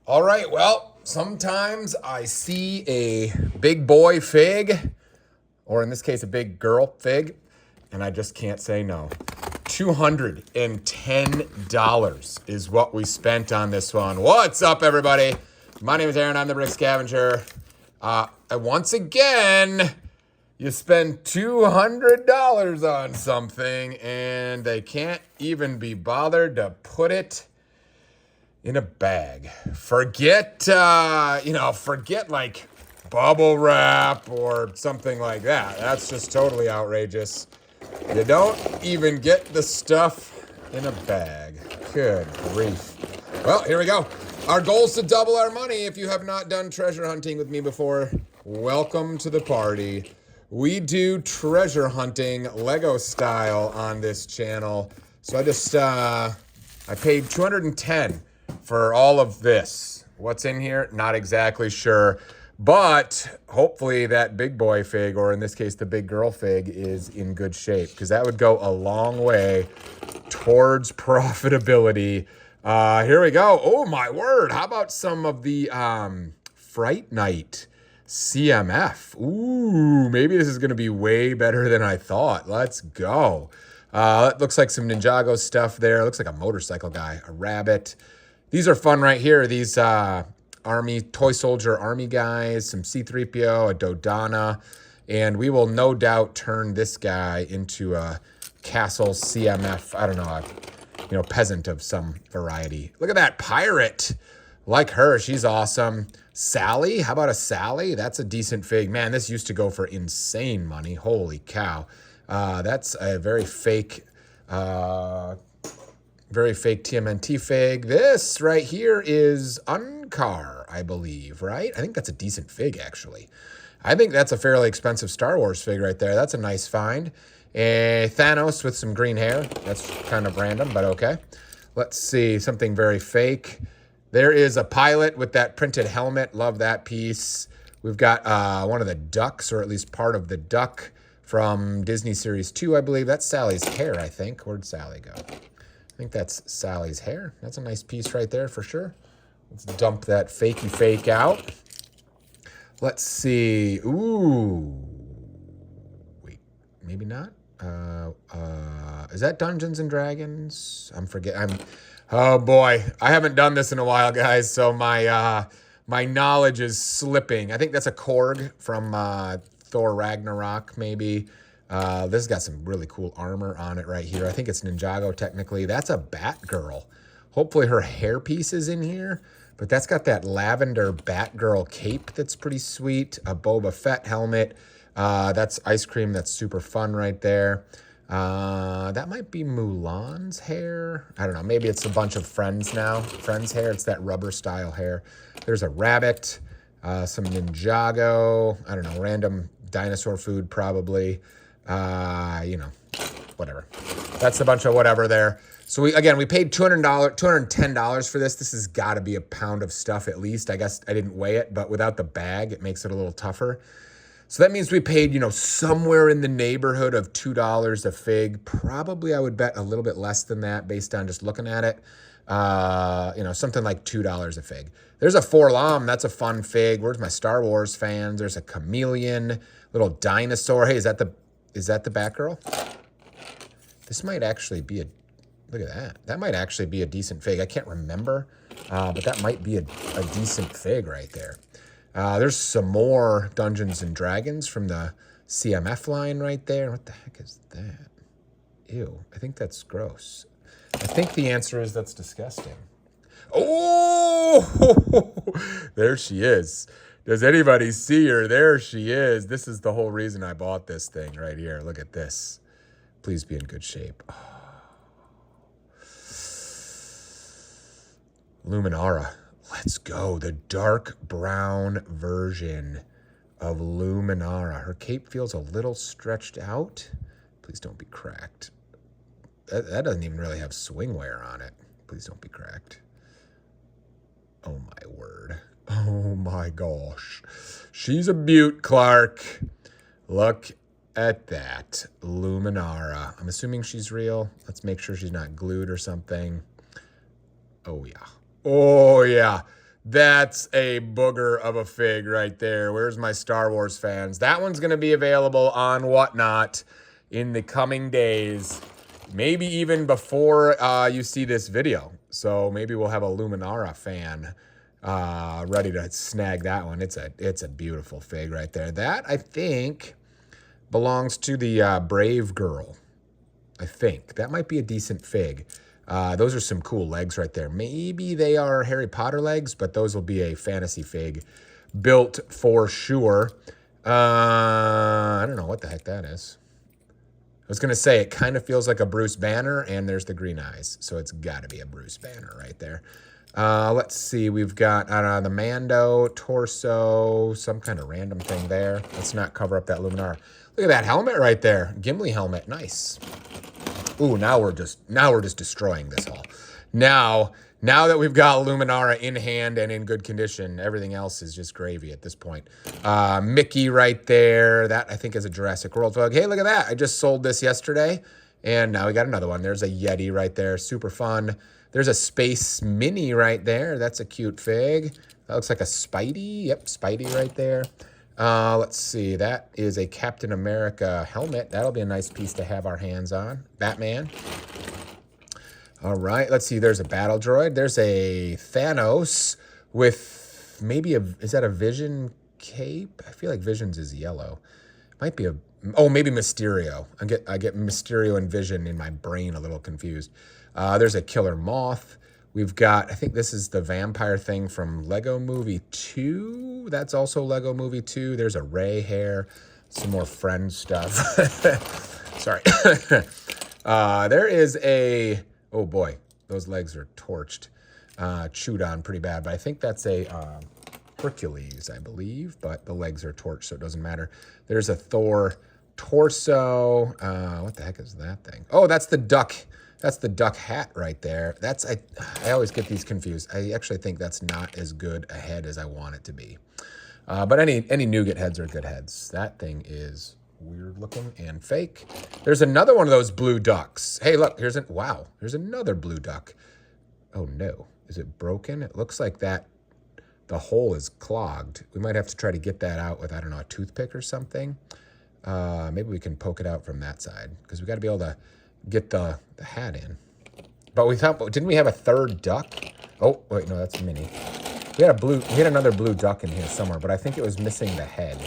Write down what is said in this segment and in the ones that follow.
All right, well, sometimes I see a big boy fig, or in this case, a big girl fig, and I just can't say no. $210 is what we spent on this one. What's up, everybody? My name is Aaron. I'm the Brick Scavenger. And once again, you spend $200 on something, and they can't even be bothered to put it in a bag. Forget like bubble wrap or something like that. That's just totally outrageous. You don't even get the stuff in a bag. Good grief. Well, here we go. Our goal is to double our money. If you have not done treasure hunting with me before, welcome to the party. We do treasure hunting Lego style on this channel. So I paid $210 for all of this. What's in here? Not exactly sure. But hopefully that big boy fig, or in this case, the big girl fig, is in good shape, because that would go a long way towards profitability. Here we go. Oh, my word. How about some of the Fright Night CMF? Ooh, maybe this is going to be way better than I thought. Let's go. It looks like some Ninjago stuff there. It looks like a motorcycle guy, a rabbit. These are fun right here. These Army, Toy Soldier Army guys, some C-3PO, a Dodonna, and we will no doubt turn this guy into a Castle CMF, I don't know, peasant of some variety. Look at that pirate. Like her, she's awesome. Sally, how about a Sally? That's a decent fig. Man, this used to go for insane money. Holy cow. That's a very fake TMNT fig. This right here is Uncar, I believe, right? I think that's a decent fig, actually. I think that's a fairly expensive Star Wars fig right there. That's a nice find. Thanos with some green hair. That's kind of random, but okay. Let's see, something very fake. There is a pilot with that printed helmet. Love that piece. We've got one of the ducks, or at least part of the duck from Disney Series 2, I believe. That's Sally's hair, I think. Where'd Sally go? I think that's Sally's hair. That's a nice piece right there for sure. Let's dump that fakey fake out. Let's see. Ooh. Wait, maybe not. Is that Dungeons and Dragons? Oh boy, I haven't done this in a while, guys. So my knowledge is slipping. I think that's a Korg from Thor Ragnarok, maybe. This has got some really cool armor on it right here. I think it's Ninjago technically. That's a Batgirl. Hopefully her hairpiece is in here, but that's got that lavender Batgirl cape that's pretty sweet. A Boba Fett helmet. That's ice cream. That's super fun right there. That might be Mulan's hair. I don't know. Maybe it's a bunch of Friends now. Friends hair. It's that rubber style hair. There's a rabbit. Some Ninjago. I don't know. Random dinosaur food probably. Whatever. That's a bunch of whatever there. So we paid $210 for this. This has got to be a pound of stuff at least. I guess I didn't weigh it, but without the bag, it makes it a little tougher. So that means we paid, somewhere in the neighborhood of $2 a fig. Probably I would bet a little bit less than that based on just looking at it. Something like $2 a fig. There's a Forlom. That's a fun fig. Where's my Star Wars fans? There's a chameleon, little dinosaur. Hey, is that the Batgirl? This might actually be look at that. That might actually be a decent fig. I can't remember, but that might be a decent fig right there. There's some more Dungeons and Dragons from the CMF line right there. What the heck is that? Ew, I think that's gross. I think the answer is that's disgusting. Oh, there she is. Does anybody see her? There she is. This is the whole reason I bought this thing right here. Look at this. Please be in good shape. Oh. Luminara. Let's go. The dark brown version of Luminara. Her cape feels a little stretched out. Please don't be cracked. That doesn't even really have swing wear on it. Please don't be cracked. Oh my word. Oh my gosh. She's a beaut, Clark. Look at that. Luminara. I'm assuming she's real. Let's make sure she's not glued or something. Oh yeah. Oh yeah. That's a booger of a fig right there. Where's my Star Wars fans? That one's going to be available on Whatnot in the coming days. Maybe even before you see this video. So maybe we'll have a Luminara fan ready to snag that one. It's a beautiful fig right there. That, I think, belongs to the Brave Girl. I think. That might be a decent fig. Those are some cool legs right there. Maybe they are Harry Potter legs, but those will be a fantasy fig built for sure. I don't know what the heck that is. I was going to say, it kind of feels like a Bruce Banner, and there's the green eyes. So it's got to be a Bruce Banner right there. Let's see. We've got the Mando torso, some kind of random thing there. Let's not cover up that Luminara. Look at that helmet right there. Gimli helmet. Nice. Ooh, now we're just destroying this haul. Now that we've got Luminara in hand and in good condition, everything else is just gravy at this point. Mickey right there. That, I think, is a Jurassic World fig. Hey, look at that. I just sold this yesterday, and now we got another one. There's a Yeti right there. Super fun. There's a Space Mini right there. That's a cute fig. That looks like a Spidey. Yep, Spidey right there. Let's see. That is a Captain America helmet. That'll be a nice piece to have our hands on. Batman. All right. Let's see. There's a battle droid. There's a Thanos with maybe is that a Vision cape? I feel like Vision's is yellow. Might be maybe Mysterio. I get Mysterio and Vision in my brain a little confused. There's a Killer Moth. We've got, I think this is the vampire thing from Lego Movie 2. That's also Lego Movie 2. There's a Ray hair. Some more Friend stuff. Sorry. There is a, oh boy, those legs are torched. Chewed on pretty bad. But I think that's a Hercules, I believe. But the legs are torched, so it doesn't matter. There's a Thor torso. What the heck is that thing? Oh, that's the duck. That's the duck hat right there. I always get these confused. I actually think that's not as good a head as I want it to be. But any nougat heads are good heads. That thing is weird looking and fake. There's another one of those blue ducks. Hey, look, here's another blue duck. Oh no, is it broken? It looks like the hole is clogged. We might have to try to get that out with, I don't know, a toothpick or something. Maybe we can poke it out from that side because we got to be able to get the hat in. But didn't we have a third duck? Oh, wait, no, that's Minnie. We had another blue duck in here somewhere, but I think it was missing the head.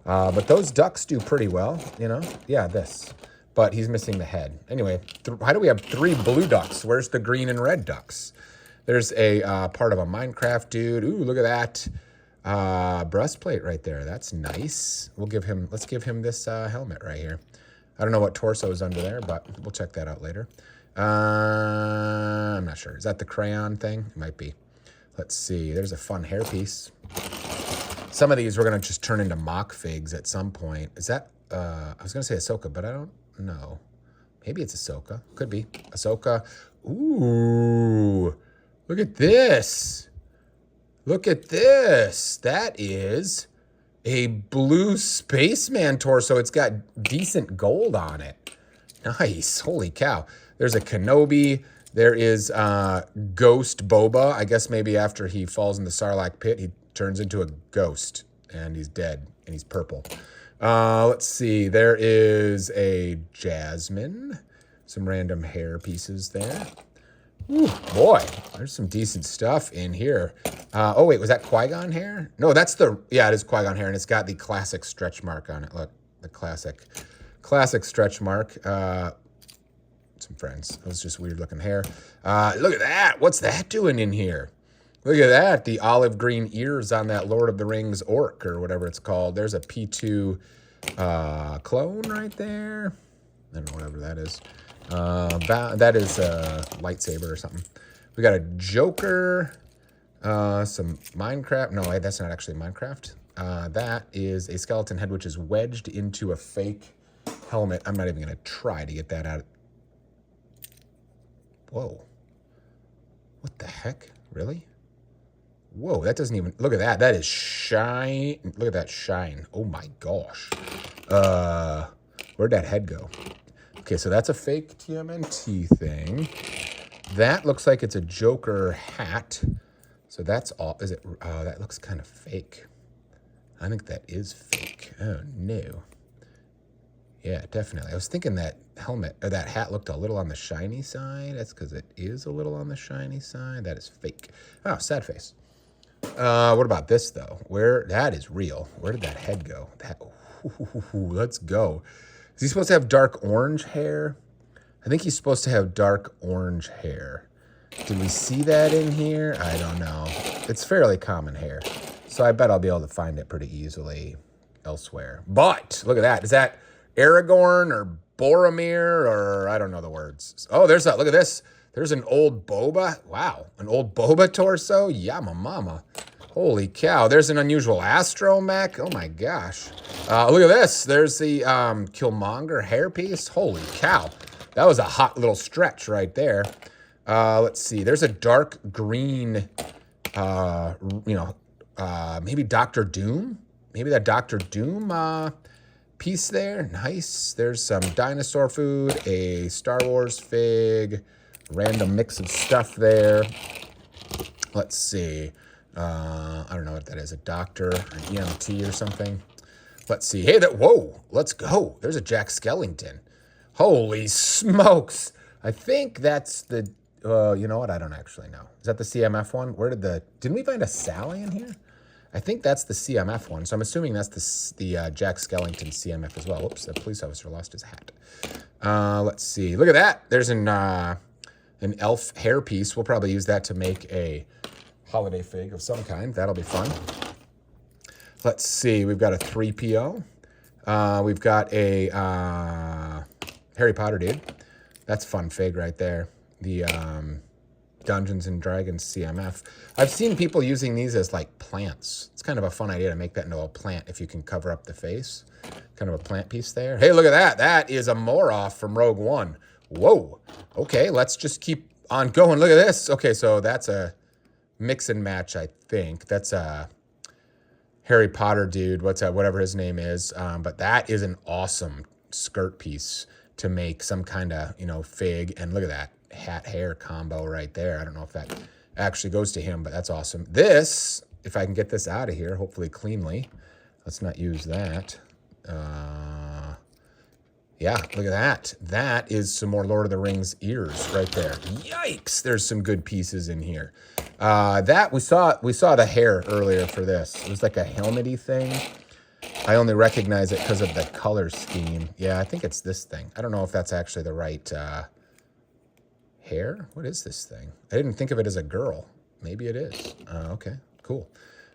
But those ducks do pretty well, you know? Yeah, this. But he's missing the head. Anyway, how do we have 3 blue ducks? Where's the green and red ducks? There's a part of a Minecraft dude. Ooh, look at that. Breastplate right there. That's nice. Let's give him this helmet right here. I don't know what torso is under there, but we'll check that out later. I'm not sure. Is that the crayon thing? It might be. Let's see. There's a fun hairpiece. Some of these we're going to just turn into mock figs at some point. Is that, I was going to say Ahsoka, but I don't know. Maybe it's Ahsoka. Could be. Ahsoka. Ooh. Look at this. Look at this. That is a blue spaceman torso. It's got decent gold on it. Nice. Holy cow. There's a Kenobi. There is Ghost Boba. I guess maybe after he falls in the Sarlacc pit, he turns into a ghost and he's dead and he's purple. Let's see. There is a Jasmine. Some random hair pieces there. Ooh, boy, there's some decent stuff in here. Oh, wait, was that Qui-Gon hair? No, yeah, it is Qui-Gon hair, and it's got the classic stretch mark on it. Look, the classic stretch mark. Some friends. That was just weird-looking hair. Look at that. What's that doing in here? Look at that, the olive green ears on that Lord of the Rings orc, or whatever it's called. There's a P2 clone right there. I don't know, whatever that is. That is a lightsaber or something. We got a Joker, some Minecraft. No, that's not actually Minecraft. That is a skeleton head, which is wedged into a fake helmet. I'm not even going to try to get that out. Whoa. What the heck? Really? Whoa, that doesn't even... Look at that. That is shine. Look at that shine. Oh, my gosh. Where'd that head go? Okay, so that's a fake TMNT thing. That looks like it's a Joker hat. So that's all. Is it? Oh, that looks kind of fake. I think that is fake. Oh, no. Yeah, definitely. I was thinking that helmet, or that hat looked a little on the shiny side. That's because it is a little on the shiny side. That is fake. Oh, sad face. What about this, though? That is real. Where did that head go? Let's go. Is he supposed to have dark orange hair? I think he's supposed to have dark orange hair. Did we see that in here? I don't know. It's fairly common hair. So I bet I'll be able to find it pretty easily elsewhere. But, look at that. Is that Aragorn or Boromir or I don't know the words. Oh, look at this. There's an old Boba. Wow, an old Boba torso. Yama mama. Holy cow. There's an unusual astromech. Oh my gosh. Look at this. There's the Killmonger hairpiece. Holy cow. That was a hot little stretch right there. Let's see. There's a dark green, maybe Dr. Doom. Maybe that Dr. Doom piece there. Nice. There's some dinosaur food, a Star Wars fig, random mix of stuff there. Let's see. I don't know what that is. A doctor, an EMT or something. Let's see. Hey, whoa, let's go. There's a Jack Skellington. Holy smokes. I think that's the, you know what? I don't actually know. Is that the CMF one? Didn't we find a Sally in here? I think that's the CMF one, so I'm assuming that's the Jack Skellington CMF as well. Whoops, the police officer lost his hat. Let's see. Look at that. There's an elf hairpiece. We'll probably use that to make a holiday fig of some kind. That'll be fun. Let's see. We've got a 3PO. We've got a Harry Potter dude. That's fun fig right there. The Dungeons and Dragons CMF. I've seen people using these as like plants. It's kind of a fun idea to make that into a plant if you can cover up the face. Kind of a plant piece there. Hey, look at that. That is a Moroff from Rogue One. Whoa. Okay, let's just keep on going. Look at this. Okay, so that's a mix and match, I think. That's a Harry Potter dude. Whatever his name is. But that is an awesome skirt piece to make some kind of, fig. And look at that. Hat hair combo right there. I don't know if that actually goes to him, but that's awesome. This, if I can get this out of here, hopefully cleanly. Let's not use that. Yeah, look at that. That is some more Lord of the Rings ears right there. Yikes! There's some good pieces in here. We saw the hair earlier for this. It was like a helmety thing. I only recognize it because of the color scheme. Yeah, I think it's this thing. I don't know if that's actually the right hair. What is this thing? I didn't think of it as a girl. Maybe it is. Okay, cool.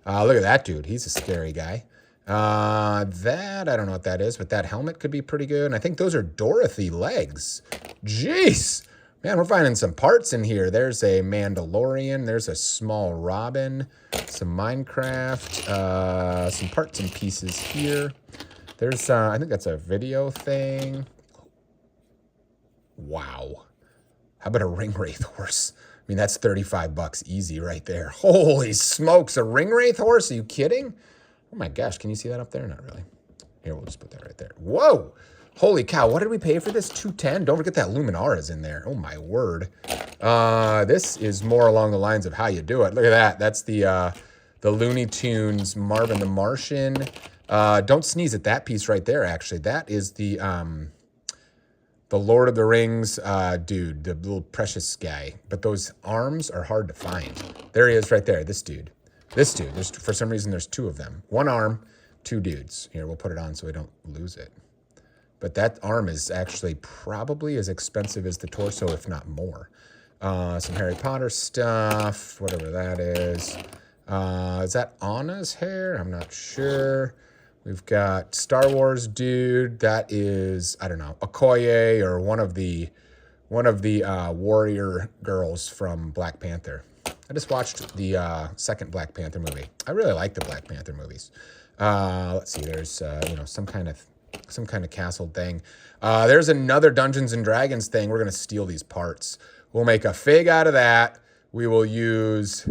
Look at that dude. He's a scary guy. That, I don't know what that is, but that helmet could be pretty good. And I think those are Dorothy legs. Jeez. Man, we're finding some parts in here. There's a Mandalorian. There's a small Robin. Some Minecraft. Some parts and pieces here. There's, I think that's a video thing. Wow. How about a Ringwraith horse? I mean, that's $35 easy right there. Holy smokes, a Ringwraith horse? Are you kidding? Oh my gosh, can you see that up there? Not really. Here, we'll just put that right there. Whoa! Holy cow, what did we pay for this? $210? Don't forget that Luminara's in there. Oh my word. This is more along the lines of how you do it. Look at that. That's the Looney Tunes Marvin the Martian. Don't sneeze at that piece right there, actually. That is the Lord of the Rings dude, the little precious guy. But those arms are hard to find. There he is right there, this dude. This dude, for some reason, there's two of them. One arm, two dudes. Here, we'll put it on so we don't lose it. But that arm is actually probably as expensive as the torso, if not more. Some Harry Potter stuff, whatever that is. Is that Anna's hair? I'm not sure. We've got Star Wars dude. That is, I don't know, Okoye or one of the warrior girls from Black Panther. I just watched the second Black Panther movie. I really like the Black Panther movies. Let's see. There's some kind of castle thing. There's another Dungeons and Dragons thing. We're gonna steal these parts. We'll make a fig out of that. We will use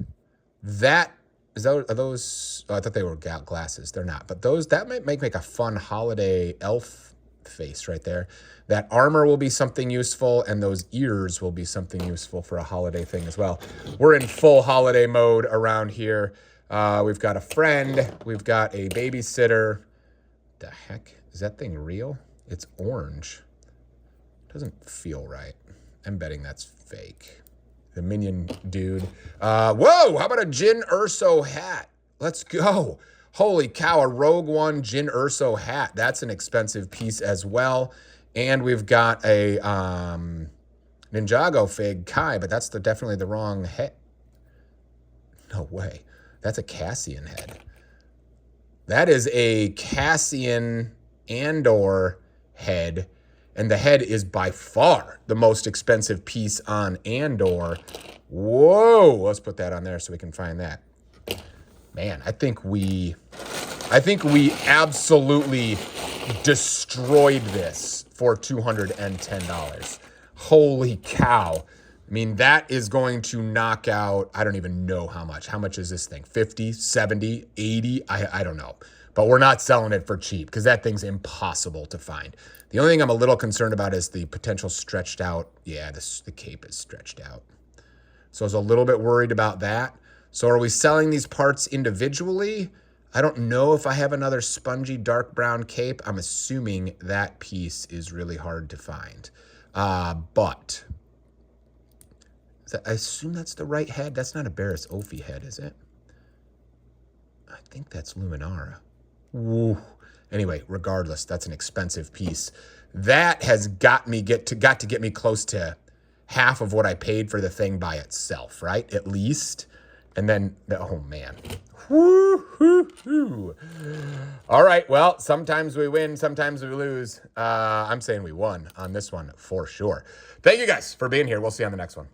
that. Are those? Oh, I thought they were glasses. They're not. But those that might make a fun holiday elf face right there. That armor will be something useful, and those ears will be something useful for a holiday thing as well. We're in full holiday mode around here. We've got a friend. We've got a babysitter. The heck? Is that thing real? It's orange. Doesn't feel right. I'm betting that's fake. The minion dude. Whoa! How about a Jin Urso hat? Let's go. Holy cow, a Rogue One Jin Urso hat. That's an expensive piece as well. And we've got a Ninjago fig Kai, but that's definitely the wrong head. No way. That's a Cassian head. That is a Cassian Andor head. And the head is by far the most expensive piece on Andor. Whoa. Let's put that on there so we can find that. Man, I think we absolutely destroyed this for $210. Holy cow. I mean, that is going to knock out, I don't even know how much. How much is this thing? 50, 70, 80? I don't know. But we're not selling it for cheap because that thing's impossible to find. The only thing I'm a little concerned about is the potential stretched out. Yeah, the cape is stretched out. So I was a little bit worried about that. So are we selling these parts individually? I don't know if I have another spongy dark brown cape. I'm assuming that piece is really hard to find. But I assume that's the right head. That's not a Barris Ophi head, is it? I think that's Luminara. Woo. Anyway, regardless, that's an expensive piece. That has got to get me close to half of what I paid for the thing by itself, right? At least. And then, oh man. Woo-hoo-hoo. All right, well, sometimes we win, sometimes we lose. I'm saying we won on this one for sure. Thank you guys for being here. We'll see you on the next one.